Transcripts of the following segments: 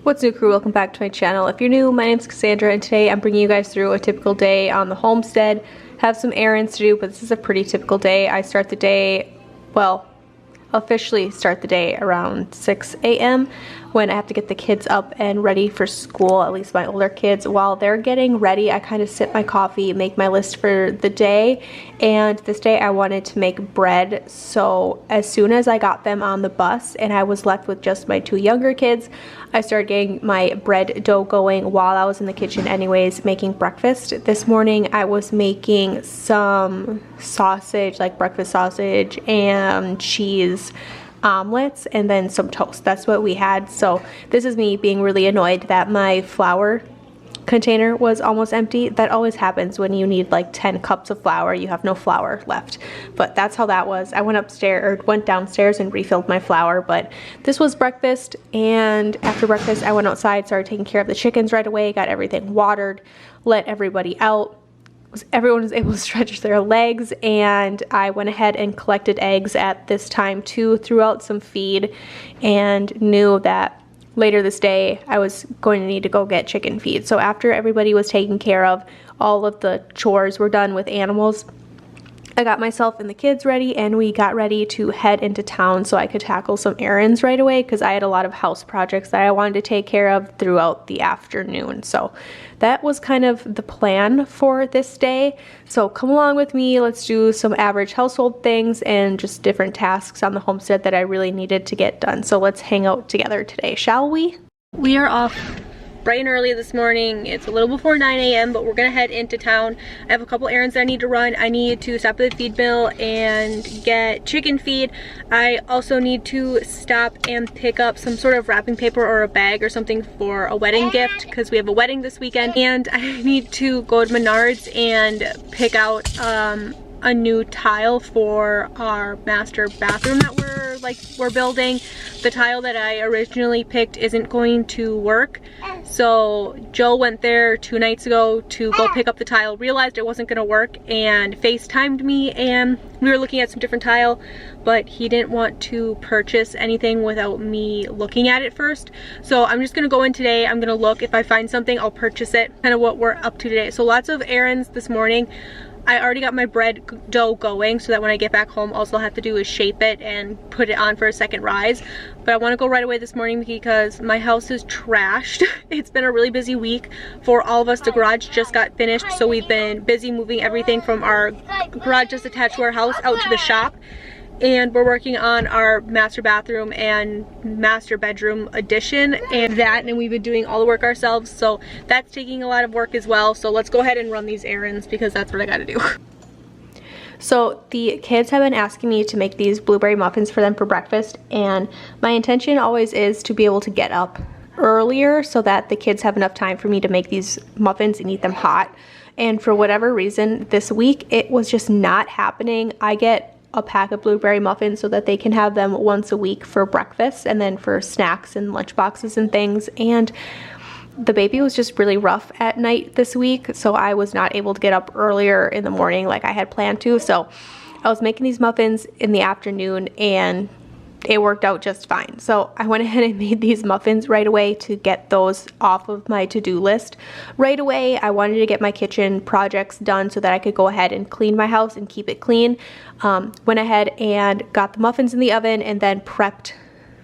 What's new, crew? Welcome back to my channel. If you're new, my name's Cassandra and today I'm bringing you guys through a typical day on the homestead. Have some errands to do, but this is a pretty typical day. I start the day, well, officially start the day around 6 a.m. when I have to get the kids up and ready for school, at least my older kids. While they're getting ready, I kind of sip my coffee, make my list for the day, and this day I wanted to make bread. So as soon as I got them on the bus and I was left with just my two younger kids, I started getting my bread dough going while I was in the kitchen anyways, making breakfast. This morning I was making some sausage, like breakfast sausage and cheese omelets and then some toast. That's what we had. So this is me being really annoyed that my flour container was almost empty. That always happens when you need like 10 cups of flour, you have no flour left. But that's how that was. I went downstairs and refilled my flour, but this was breakfast, and after breakfast I went outside, started taking care of the chickens right away, got everything watered, let everybody out. Everyone was able to stretch their legs, and I went ahead and collected eggs at this time too, threw out some feed, and knew that later this day I was going to need to go get chicken feed. So after everybody was taken care of, all of the chores were done with animals, I got myself and the kids ready and we got ready to head into town so I could tackle some errands right away, because I had a lot of house projects that I wanted to take care of throughout the afternoon. So that was kind of the plan for this day. So come along with me, let's do some average household things and just different tasks on the homestead that I really needed to get done. So let's hang out together today, shall we? We are off bright and early this morning. It's a little before 9 a.m. but we're gonna head into town. I have a couple errands that I need to run. I need to stop at the feed mill and get chicken feed. I also need to stop and pick up some sort of wrapping paper or a bag or something for a wedding gift, because we have a wedding this weekend. And I need to go to Menards and pick out a new tile for our master bathroom that we're building. The tile that I originally picked isn't going to work, so Joe went there 2 nights ago to go pick up the tile, realized it wasn't going to work, and FaceTimed me, and we were looking at some different tile, but he didn't want to purchase anything without me looking at it first. So I'm just gonna go in today, I'm gonna look. If I find something, I'll purchase it. Kind of what we're up to today. So lots of errands this morning. I already got my bread dough going so that when I get back home, all I'll have to do is shape it and put it on for a second rise. But I want to go right away this morning because my house is trashed. It's been a really busy week for all of us. The garage just got finished, so we've been busy moving everything from our garage just attached to our house out to the shop. And we're working on our master bathroom and master bedroom addition and we've been doing all the work ourselves, so that's taking a lot of work as well. So let's go ahead and run these errands because that's what I gotta do. So the kids have been asking me to make these blueberry muffins for them for breakfast, and my intention always is to be able to get up earlier so that the kids have enough time for me to make these muffins and eat them hot. And for whatever reason this week it was just not happening. I get a pack of blueberry muffins so that they can have them once a week for breakfast and then for snacks and lunch boxes and things, and the baby was just really rough at night this week, so I was not able to get up earlier in the morning like I had planned to. So I was making these muffins in the afternoon and it worked out just fine. So I went ahead and made these muffins right away to get those off of my to-do list. Right away, I wanted to get my kitchen projects done so that I could go ahead and clean my house and keep it clean. Went ahead and got the muffins in the oven and then prepped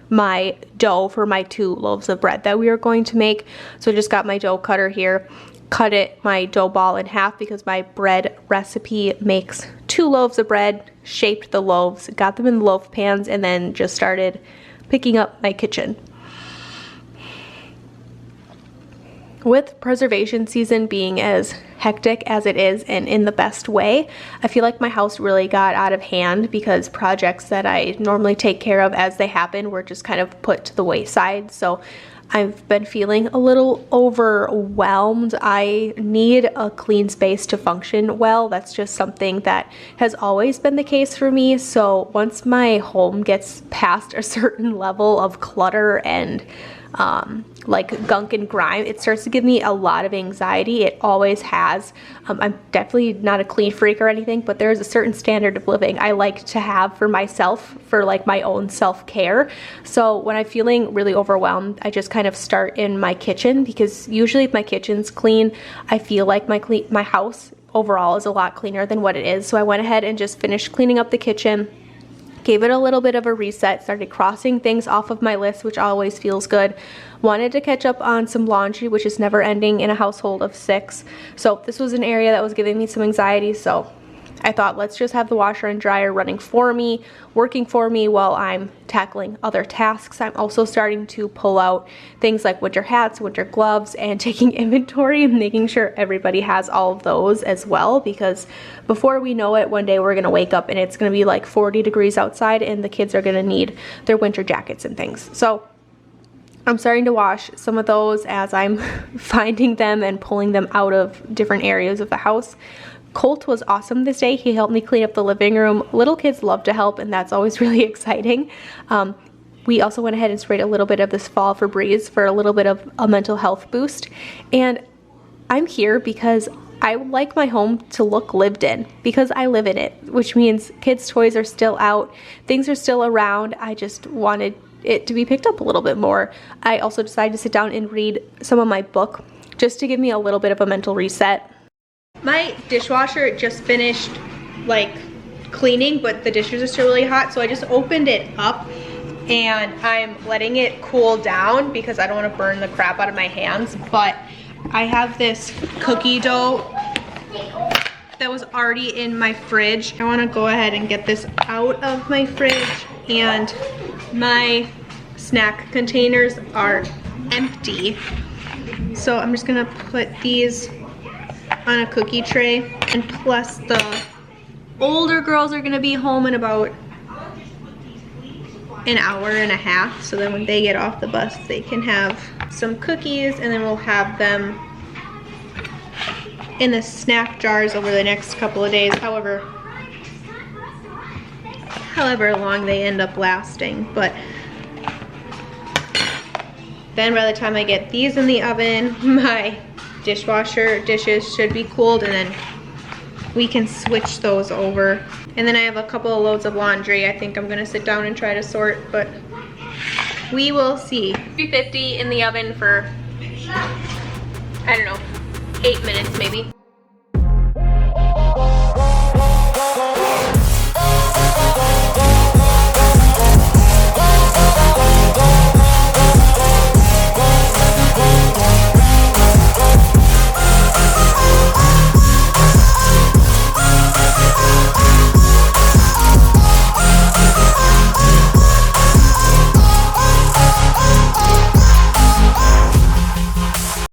my dough for my 2 loaves of bread that we were going to make. So I just got my dough cutter here, cut my dough ball in half because my bread recipe makes 2 loaves of bread, shaped the loaves, got them in the loaf pans, and then just started picking up my kitchen. With preservation season being as hectic as it is and in the best way, I feel like my house really got out of hand because projects that I normally take care of as they happen were just kind of put to the wayside. So I've been feeling a little overwhelmed. I need a clean space to function well. That's just something that has always been the case for me. So once my home gets past a certain level of clutter and like gunk and grime. It starts to give me a lot of anxiety. It always has. I'm definitely not a clean freak or anything, but there's a certain standard of living I like to have for myself, for like my own self-care. So when I'm feeling really overwhelmed, I just kind of start in my kitchen, because usually if my kitchen's clean, I feel like my house overall is a lot cleaner than what it is. So I went ahead and just finished cleaning up the kitchen, gave it a little bit of a reset, started crossing things off of my list, which always feels good. Wanted to catch up on some laundry, which is never ending in a household of 6. So this was an area that was giving me some anxiety, so I thought, let's just have the washer and dryer running for me, working for me while I'm tackling other tasks. I'm also starting to pull out things like winter hats, winter gloves, and taking inventory and making sure everybody has all of those as well, because before we know it, one day we're gonna wake up and it's gonna be like 40 degrees outside and the kids are gonna need their winter jackets and things. So I'm starting to wash some of those as I'm finding them and pulling them out of different areas of the house. Colt was awesome this day. He helped me clean up the living room. Little kids love to help, and that's always really exciting. We also went ahead and sprayed a little bit of this fall Febreze for a little bit of a mental health boost. And I'm here because I like my home to look lived in, because I live in it, which means kids' toys are still out, things are still around. I just wanted it to be picked up a little bit more. I also decided to sit down and read some of my book just to give me a little bit of a mental reset. My dishwasher just finished like cleaning, but the dishes are still really hot, so I just opened it up and I'm letting it cool down because I don't want to burn the crap out of my hands. But I have this cookie dough that was already in my fridge. I want to go ahead and get this out of my fridge, and my snack containers are empty. So I'm just gonna put these on a cookie tray, and plus the older girls are gonna be home in about an hour and a half, so then when they get off the bus they can have some cookies, and then we'll have them in the snack jars over the next couple of days, however long they end up lasting. But then by the time I get these in the oven, my dishwasher dishes should be cooled, and then we can switch those over. And then I have a couple of loads of laundry I think I'm gonna sit down and try to sort, but we will see. 350 in the oven for, I don't know, 8 minutes maybe.